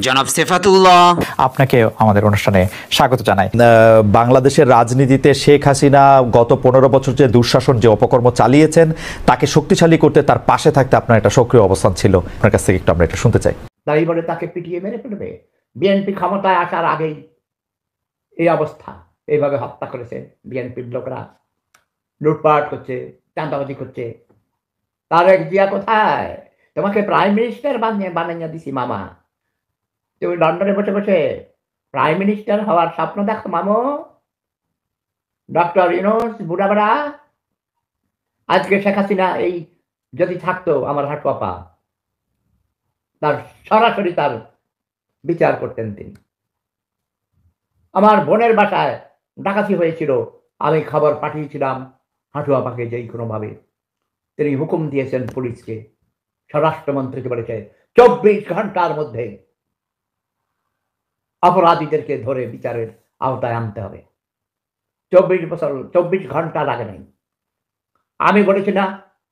জনাব সেফাতুল্লাহ, আপনাকে আমাদের অনুষ্ঠানে স্বাগত জানাই। বাংলাদেশের রাজনীতিতে শেখ হাসিনা গত 15 বছর যে দুঃশাসন, যে অপকর্ম চালিয়েছেন, তাকে শক্তিশালী করতে, তার পাশে থাকতে আপনার একটা সক্রিয় অবস্থান ছিল। আপনার কাছ থেকে একটু আমরা এটা শুনতে চাই। তাই বলে তাকে পিটিয়ে মেরে ফেলবে? বিএনপি ক্ষমতায় আসার আগেই এই অবস্থা, এইভাবে হত্যা করেছে বিএনপির লোকরা, লুটপাট করছে, চাঁদাবাজি করছে। তারেক জিয়া কোথায়? তোমাকে প্রাইম মিনিস্টার বানাইয়া দিছি মামা। তুমি লন্ডনে বসে বসে প্রাইম মিনিস্টার হওয়ার স্বপ্ন দেখো মামো। ডক্টর ইউনূস বুড়াবড়া। আজকে শেখ হাসিনা এই যদি থাকতো আমার হাঁটু আপা, তার সরাসরি তার বিচার করতেন তিনি। আমার বোনের বাসায় ডাকাতি হয়েছিল, আমি খবর পাঠিয়েছিলাম হাঁটু আপাকে যেই কোনোভাবে। তিনি হুকুম দিয়েছেন পুলিশকে, স্বরাষ্ট্রমন্ত্রীকে বলেছে 24 ঘন্টার মধ্যে অপরাধীদেরকে ধরে বিচারের আওতায় আনতে হবে। 24 ঘন্টা লাগে নাই। আমি বলেছি না,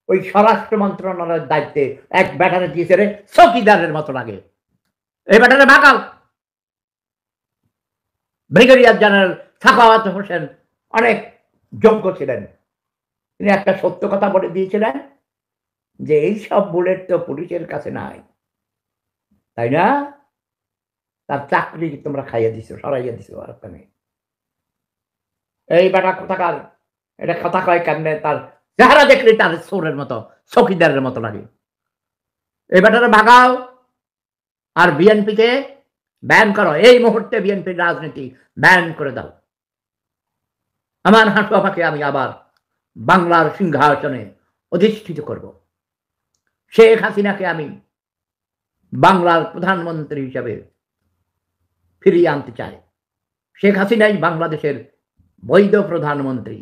ওই স্বরাষ্ট্র মন্ত্রণালয়ের দায়িত্বে এক ব্যাটারে দিয়েছে রে, চৌকিদারের মতো লাগে। এই ব্যাটারে ভাগাও। ব্রিগেডিয়ার জেনারেল সাখাওয়াত হোসেন অনেক যোগ্য ছিলেন। তিনি একটা সত্য কথা বলে দিয়েছিলেন যে এই সব বুলেট তো পুলিশের কাছে নাই, তাই না? তার চাকরি তোমরা খাইয়া দিছো, সরাইয়া দিছো। আর এই বেটা কোথাকার, এটা কথা কয় কেমনে? তার চেহারা দেখলে তার চোরের মতো, চৌকিদারের মতো লাগে। এই বেটারে ভাগাও আর বিএনপিকে ব্যান করো। এই মুহূর্তে বিএনপির রাজনীতি ব্যান করে দাও। আমার হাঁটু আপাকে আমি আবার বাংলার সিংহাসনে অধিষ্ঠিত করব। শেখ হাসিনাকে আমি বাংলার প্রধানমন্ত্রী হিসাবে ফিরিয়ে আনতে চাই। শেখ হাসিনাই বাংলাদেশের বৈধ প্রধানমন্ত্রী।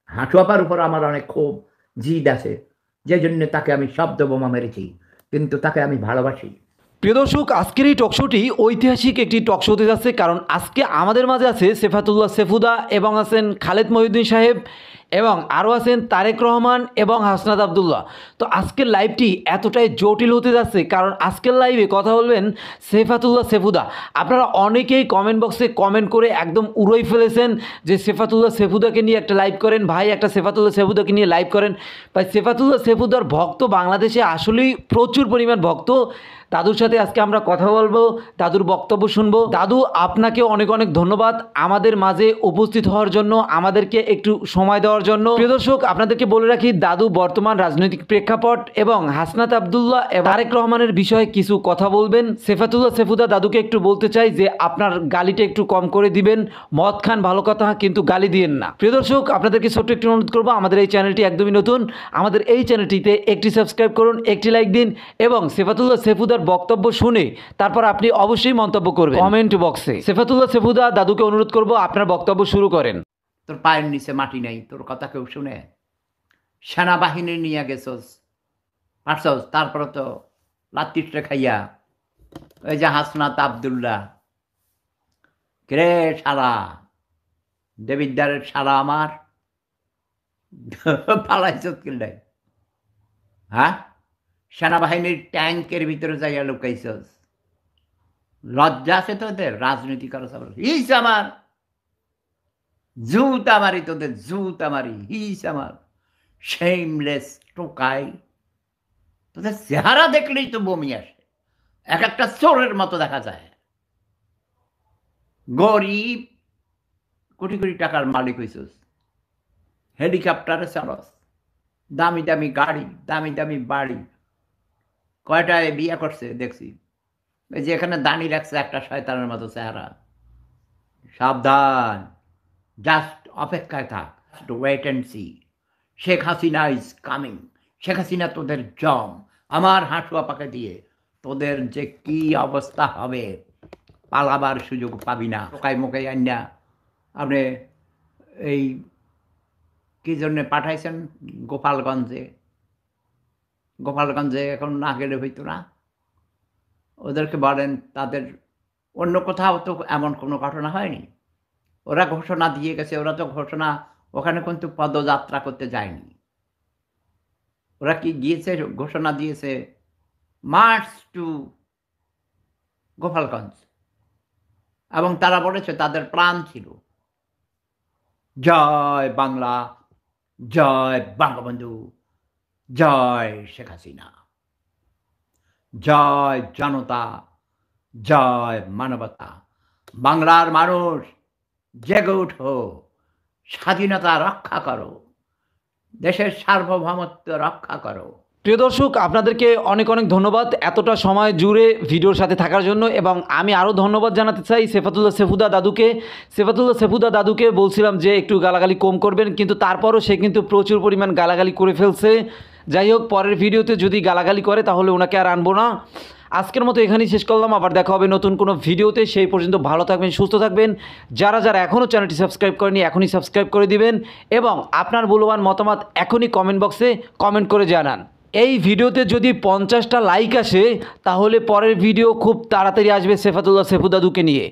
হাঁটু আপার উপর আমার অনেক ক্ষোভ, জিদ আছে, যে জন্য তাকে আমি শব্দ বোমা মেরেছি, কিন্তু তাকে আমি ভালোবাসি। প্রিয় দর্শক, আজকের এই টকশোটি ঐতিহাসিক একটি টকশো হতে যাচ্ছে, কারণ আজকে আমাদের মাঝে আছে সেফাতুল্লাহ সেফুদা এবং আছেন খালেদ মহিউদ্দিন সাহেব এবং আরও আছেন তারেক রহমান এবং হাসনাত আবদুল্লাহ। তো আজকের লাইভটি এতটাই জটিল হতে যাচ্ছে, কারণ আজকের লাইভে কথা বলবেন সেফাতুল্লাহ সেফুদা। আপনারা অনেকেই কমেন্ট বক্সে কমেন্ট করে একদম উড়োই ফেলেছেন যে সেফাতুল্লাহ সেফুদাকে নিয়ে একটা লাইভ করেন ভাই, একটা সেফাতুল্লাহ সেফুদাকে নিয়ে লাইভ করেন ভাই। সেফাতুল্লাহ সেফুদার ভক্ত বাংলাদেশে আসলেই প্রচুর পরিমাণ ভক্ত। দাদুর সাথে আজকে আমরা কথা বলবো, দাদুর বক্তব্য শুনবো। দাদু, আপনাকে অনেক অনেক ধন্যবাদ আমাদের মাঝে উপস্থিত হওয়ার জন্য, আমাদেরকে একটু সময় দেওয়ার জন্য। প্রিয় দর্শক, আপনাদেরকে বলে রাখি, দাদু বর্তমান রাজনৈতিক প্রেক্ষাপট এবং হাসনাত আবদুল্লাহ এবং তারেক রহমানের বিষয়ে কিছু কথা বলবেন। সেফাতুল্লাহ সেফুদা দাদুকে একটু বলতে চাই যে আপনার গালিটা একটু কম করে দিবেন। মদ খান ভালো কথা, কিন্তু গালি দিয়েন না। প্রিয় দর্শক, আপনাদেরকে ছোট্ট একটু অনুরোধ করবো, আমাদের এই চ্যানেলটি একদমই নতুন, আমাদের এই চ্যানেলটিতে একটি সাবস্ক্রাইব করুন, একটি লাইক দিন এবং সেফাতুল্লাহ সেফুদার বক্তব্য শুনে তারপর আপনি অবশ্যই মন্তব্য করবেন কমেন্ট বক্সে। সেফাতুল্লাহ সেফুদা দাদুকে অনুরোধ করব, আপনার বক্তব্য শুরু করেন। তোর পায়ের নিচে মাটি নাই, তোর কথা কেউ শুনে? সেনাবাহিনী নিয়ে গেছস, পারছস, তারপরে তো লাত্তিটা খাইয়া ওই যে হাসনাত আবদুল্লাহ, রে সারা দেবিদ্দারের সারা আমার পালাইছত কিল্লাই? হ্যাঁ, সেনাবাহিনীর ট্যাঙ্কের ভিতরে যাইয়া লুকাইছস। লজ্জা আছে তোদের? রাজনীতি করো সব। হিস আমার জুতা মারি, তোদের জুতা মারি। হিস আমার শেমলেস টোকাই। তোদের চেহারা দেখলেই তো বমি আসে, এক একটা চোরের মতো দেখা যায়। গরিব, কোটি কোটি টাকার মালিক হইছস, হেলিকপ্টারে চালস, দামি দামি গাড়ি, দামি দামি বাড়ি। কয়টায় বিয়ে করছে দেখছি, ওই যে এখানে দাঁড়ি রাখছে একটা শয়তানের মতো চেহারা। সাবধান, জাস্ট অপেক্ষায় থাক, wait and see. Sheikh Hasina is coming. Sheikh Hasina তোদের জম। আমার হাঁটু আপাকে দিয়ে তোদের যে কি অবস্থা হবে, পালাবার সুযোগ পাবি না। টোকাই মোকাই আন্যা আপনি এই কি জন্যে পাঠাইছেন গোপালগঞ্জে? গোপালগঞ্জে এখন না গেলে হইতো না? ওদেরকে বলেন, তাদের অন্য কোথাও তো এমন কোনো ঘটনা হয়নি। ওরা ঘোষণা দিয়ে গেছে, ওরা তো ঘোষণা, ওখানে কিন্তু পদযাত্রা করতে যায়নি। ওরা কি গিয়েছে, ঘোষণা দিয়েছে মার্চ টু গোপালগঞ্জ, এবং তারা বলেছে তাদের প্রাণ ছিল জয় বাংলা, জয় বঙ্গবন্ধু, জয় শেখ হাসিনা, জয় জনতা, জয় মানবতা। বাংলার মানুষ জেগে উঠো, স্বাধীনতা রক্ষা করো, দেশের সার্বভৌমত্ব রক্ষা করো। প্রিয় দর্শক, আপনাদেরকে অনেক অনেক ধন্যবাদ এতটা সময় জুড়ে ভিডিওর সাথে থাকার জন্য। এবং আমি আরও ধন্যবাদ জানাতে চাই সেফাতুল্লাহ সেফুদা দাদুকে। সেফাতুল্লাহ সেফুদা দাদুকে বলছিলাম যে একটু গালাগালি কম করবেন, কিন্তু তারপরও সে কিন্তু প্রচুর পরিমাণ গালাগালি করে ফেলছে। যাই হোক, পরের ভিডিওতে যদি গালাগালি করে তাহলে ওনাকে আর আনবো না। আজকের মতো এখানেই শেষ করলাম, আবার দেখা হবে নতুন কোনো ভিডিওতে। সেই পর্যন্ত ভালো থাকবেন, সুস্থ থাকবেন। যারা যারা এখনও চ্যানেলটি সাবস্ক্রাইব করেনি এখনই সাবস্ক্রাইব করে দিবেন, এবং আপনার মূল্যবান মতামত এখনই কমেন্ট বক্সে কমেন্ট করে জানান। এই ভিডিওতে যদি 50টা লাইক আসে তাহলে পরের ভিডিও খুব তাড়াতাড়ি আসবে সেফাতুল্লাহ সেফুদাদুকে নিয়ে।